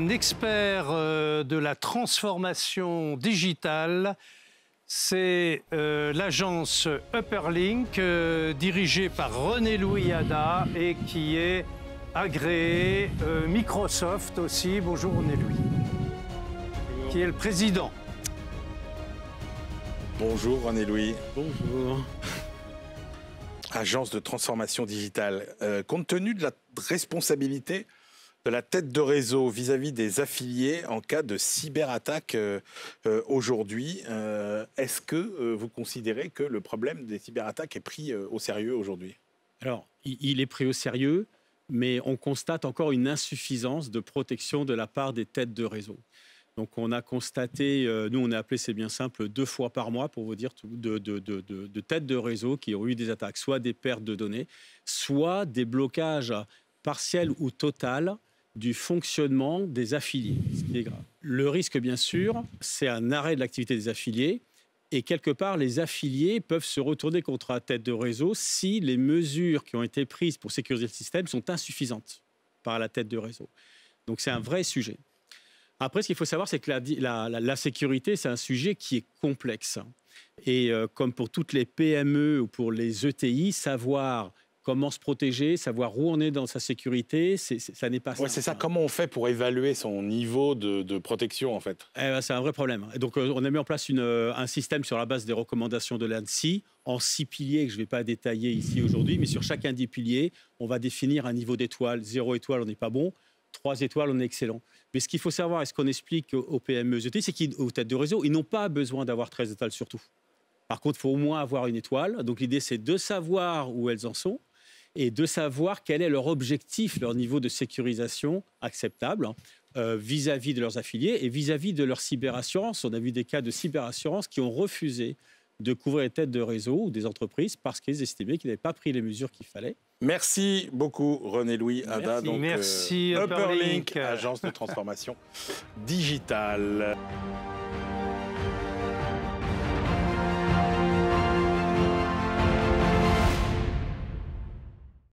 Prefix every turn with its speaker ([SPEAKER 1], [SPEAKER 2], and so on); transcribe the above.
[SPEAKER 1] un expert de la transformation digitale. C'est l'agence Upperlink, dirigée par René-Louis Ada et qui est agréée Microsoft aussi. Bonjour René-Louis. Qui est le président.
[SPEAKER 2] Bonjour René-Louis.
[SPEAKER 3] Bonjour.
[SPEAKER 2] Agence de transformation digitale. Compte tenu de la responsabilité de la tête de réseau vis-à-vis des affiliés en cas de cyberattaque aujourd'hui, est-ce que vous considérez que le problème des cyberattaques est pris au sérieux aujourd'hui?
[SPEAKER 3] Alors, il est pris au sérieux, mais on constate encore une insuffisance de protection de la part des têtes de réseau. Donc, on a constaté, nous, on a appelé, c'est bien simple, 2 fois par mois, pour vous dire, de têtes de réseau qui ont eu des attaques, soit des pertes de données, soit des blocages partiels ou totaux du fonctionnement des affiliés, ce qui est grave. Le risque, bien sûr, c'est un arrêt de l'activité des affiliés. Et quelque part, les affiliés peuvent se retourner contre la tête de réseau si les mesures qui ont été prises pour sécuriser le système sont insuffisantes par la tête de réseau. Donc, c'est un vrai sujet. Après, ce qu'il faut savoir, c'est que la sécurité, c'est un sujet qui est complexe. Et comme pour toutes les PME ou pour les ETI, savoir comment se protéger, savoir où on est dans sa sécurité, ça n'est pas simple.
[SPEAKER 2] Ouais, c'est ça. Comment on fait pour évaluer son niveau de protection, en fait?
[SPEAKER 3] C'est un vrai problème. Et donc, on a mis en place un système sur la base des recommandations de l'ANSSI, en 6 piliers que je ne vais pas détailler ici aujourd'hui, mais sur chacun des piliers, on va définir un niveau d'étoile. 0 étoile, on n'est pas bon. 3 étoiles, on est excellent. Mais ce qu'il faut savoir, et ce qu'on explique aux PME ETI, c'est qu'aux têtes de réseau, ils n'ont pas besoin d'avoir 13 étoiles surtout. Par contre, il faut au moins avoir une étoile. Donc, l'idée, c'est de savoir où elles en sont et de savoir quel est leur objectif, leur niveau de sécurisation acceptable vis-à-vis de leurs affiliés et vis-à-vis de leur cyberassurance. On a vu des cas de cyberassurance qui ont refusé de couvrir les têtes de réseau ou des entreprises parce qu'ils estimaient qu'ils n'avaient pas pris les mesures qu'il fallait.
[SPEAKER 2] Merci beaucoup René-Louis Ada.
[SPEAKER 1] Merci
[SPEAKER 2] Upperlink, agence de transformation digitale.